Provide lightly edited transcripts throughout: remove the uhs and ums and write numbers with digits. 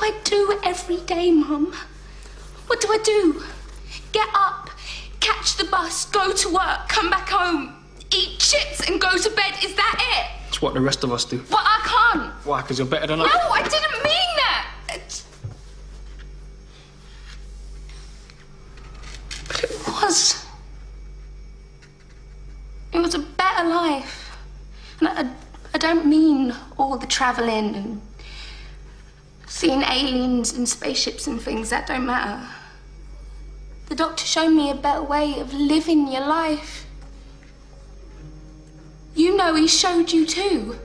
I do every day, Mum? What do I do? Get up, catch the bus, go to work, come back home, eat chips and go to bed. Is that it? It's what the rest of us do. But I can't. Why? Because you're better than us? No, I didn't mean that. But it was. It was a better life. And I don't mean all the travelling and seeing aliens and spaceships and things. That don't matter. The doctor showed me a better way of living your life. You know he showed you too.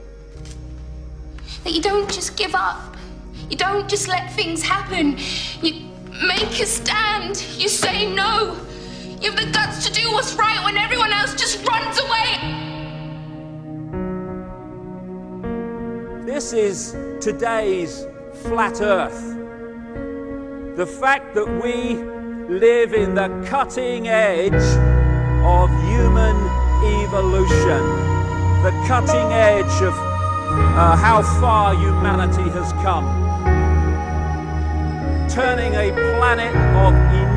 That you don't just give up. You don't just let things happen. You make a stand. You say no. You have the guts to do what's right when everyone else just runs away. This is today's flat Earth. The fact that we live in the cutting edge of human evolution, the cutting edge of how far humanity has come, turning a planet of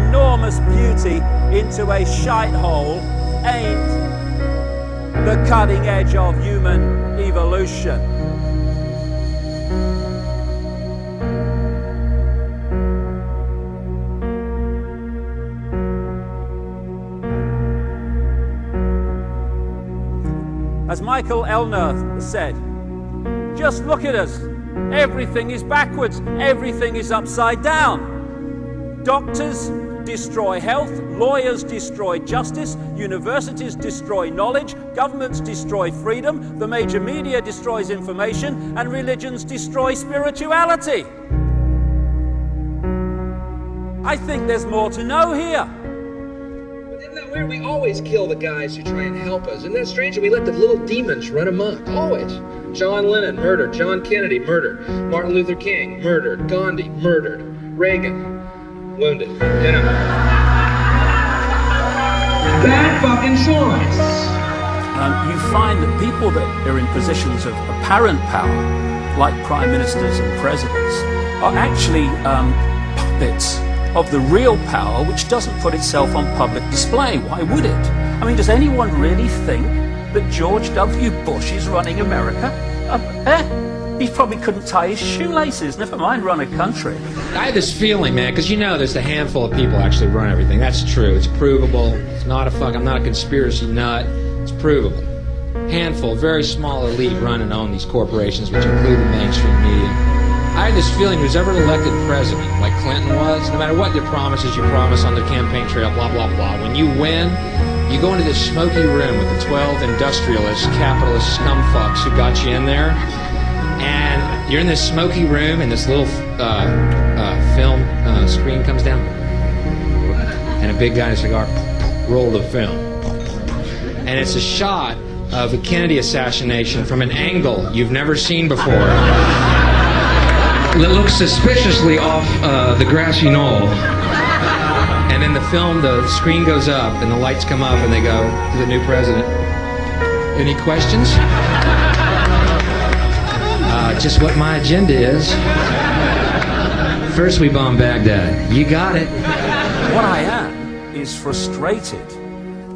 enormous beauty into a shithole ain't the cutting edge of human evolution. As Michael Elner said, just look at us. Everything is backwards. Everything is upside down. Doctors destroy health, lawyers destroy justice, universities destroy knowledge, governments destroy freedom, the major media destroys information, and religions destroy spirituality. I think there's more to know here. Isn't that weird? We always kill the guys who try and help us. Isn't that strange that we let the little demons run amok? Always. John Lennon, murdered. John Kennedy, murdered. Martin Luther King, murdered. Gandhi, murdered. Reagan, wounded. You know. Bad fucking choice. You find that people that are in positions of apparent power, like prime ministers and presidents, are actually puppets of the real power, which doesn't put itself on public display. Why would it? I mean, does anyone really think that George W. Bush is running America? He probably couldn't tie his shoelaces, never mind run a country. I have this feeling, man, because you know there's a handful of people actually run everything. That's true. It's provable. It's not I'm not a conspiracy nut. It's provable. Handful, very small elite run and own these corporations, which include the mainstream media. I have this feeling who's ever elected president, like Clinton was, no matter what your promises you promise on the campaign trail, blah, blah, blah, when you win, you go into this smoky room with the 12 industrialist, capitalist scumfucks who got you in there, and you're in this smoky room, and this little film screen comes down, and a big guy in a cigar, roll the film. And it's a shot of the Kennedy assassination from an angle you've never seen before. It looks suspiciously off the grassy knoll. And in the film, the screen goes up and the lights come up and they go to the new president. Any questions? Just what my agenda is. First we bomb Baghdad. You got it. What I am is frustrated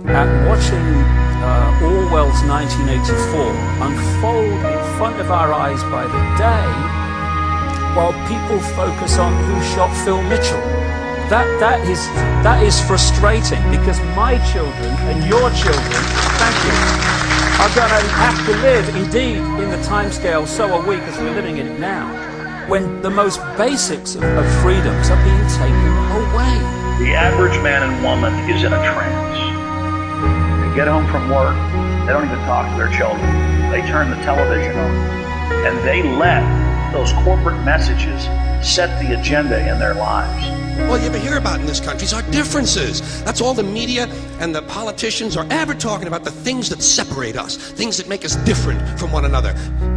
at watching Orwell's 1984 unfold in front of our eyes by the day, while people focus on who shot Phil Mitchell. That is frustrating, because my children and your children, thank you, are going to have to live, indeed, in the timescale, so are we, because we're living in it now, when the most basics of freedoms are being taken away. The average man and woman is in a trance. They get home from work, they don't even talk to their children. They turn the television on, and they let those corporate messages set the agenda in their lives. All you ever hear about in this country is our differences. That's all the media and the politicians are ever talking about, the things that separate us, things that make us different from one another.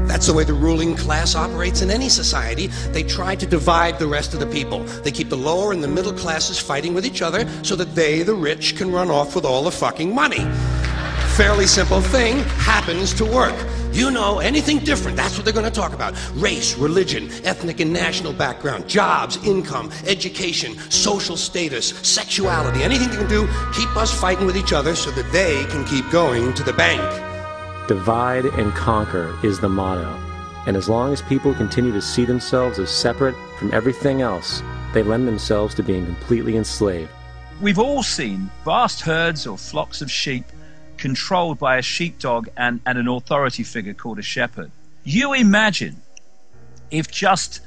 That's the way the ruling class operates in any society. They try to divide the rest of the people. They keep the lower and the middle classes fighting with each other so that they, the rich, can run off with all the fucking money. Fairly simple thing, happens to work. You know, anything different, that's what they're going to talk about. Race, religion, ethnic and national background, jobs, income, education, social status, sexuality, anything they can do, keep us fighting with each other so that they can keep going to the bank. Divide and conquer is the motto. And as long as people continue to see themselves as separate from everything else, they lend themselves to being completely enslaved. We've all seen vast herds or flocks of sheep controlled by a sheepdog and an authority figure called a shepherd. You imagine if just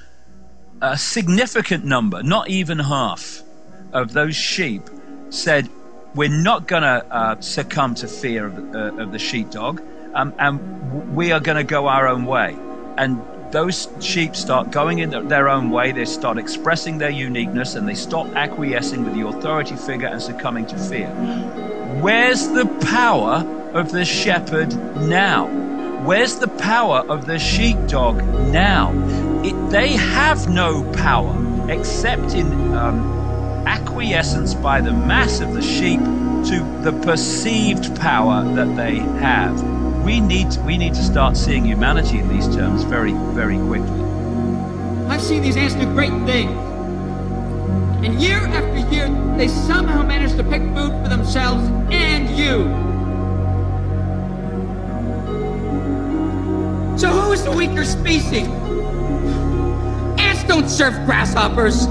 a significant number, not even half, of those sheep said, we're not going to succumb to fear of the sheepdog, and we are going to go our own way. And those sheep start going in their own way, they start expressing their uniqueness, and they stop acquiescing with the authority figure and succumbing to fear. Where's the power of the shepherd now? Where's the power of the sheepdog now? They have no power except in acquiescence by the mass of the sheep to the perceived power that they have. We need to start seeing humanity in these terms very, very quickly. I've seen these ants do great things. And year after year, they somehow manage to pick food for themselves and you. So who is the weaker species? Ants don't serve grasshoppers.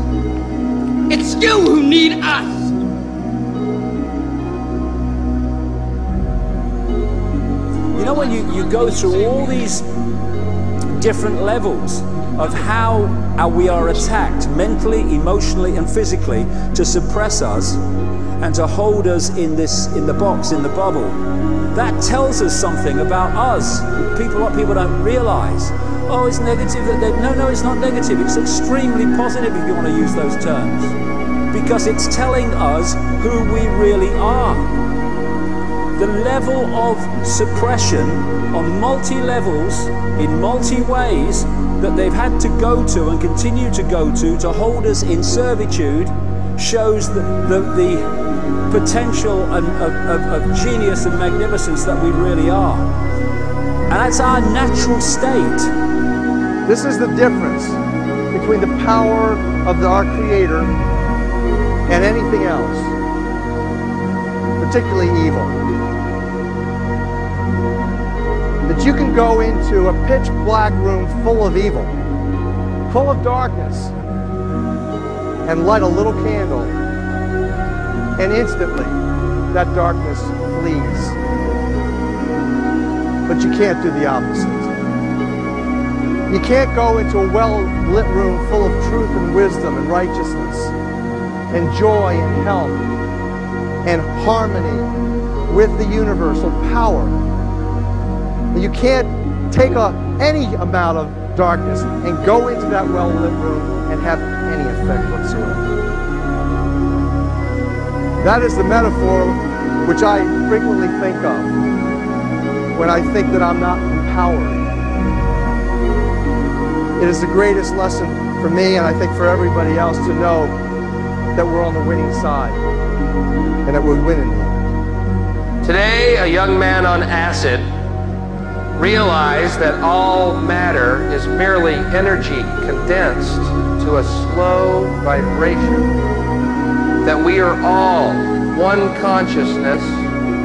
It's you who need us. You know, when you go through all these different levels of how we are attacked mentally, emotionally, and physically to suppress us and to hold us in the box, in the bubble, that tells us something about us. What people don't realize. Oh, it's negative. No, it's not negative. It's extremely positive, if you want to use those terms, because it's telling us who we really are. The level of suppression on multi-levels, in multi-ways, that they've had to go to and continue to go to hold us in servitude shows the potential of genius and magnificence that we really are. And that's our natural state. This is the difference between the power of our Creator and anything else, particularly evil. That you can go into a pitch black room full of evil, full of darkness, and light a little candle, and instantly that darkness flees. But you can't do the opposite. You can't go into a well-lit room full of truth and wisdom and righteousness and joy and health and harmony with the universal power. You can't take any amount of darkness and go into that well-lit room and have any effect whatsoever. That is the metaphor which I frequently think of when I think that I'm not empowered. It is the greatest lesson for me, and I think for everybody else, to know that we're on the winning side and that we're winning. Today, a young man on acid realized that all matter is merely energy condensed to a slow vibration, that we are all one consciousness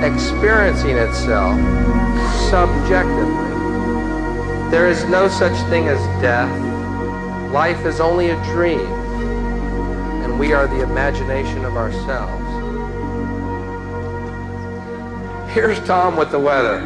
experiencing itself subjectively. There is no such thing as death. Life is only a dream, and we are the imagination of ourselves. Here's Tom with the weather.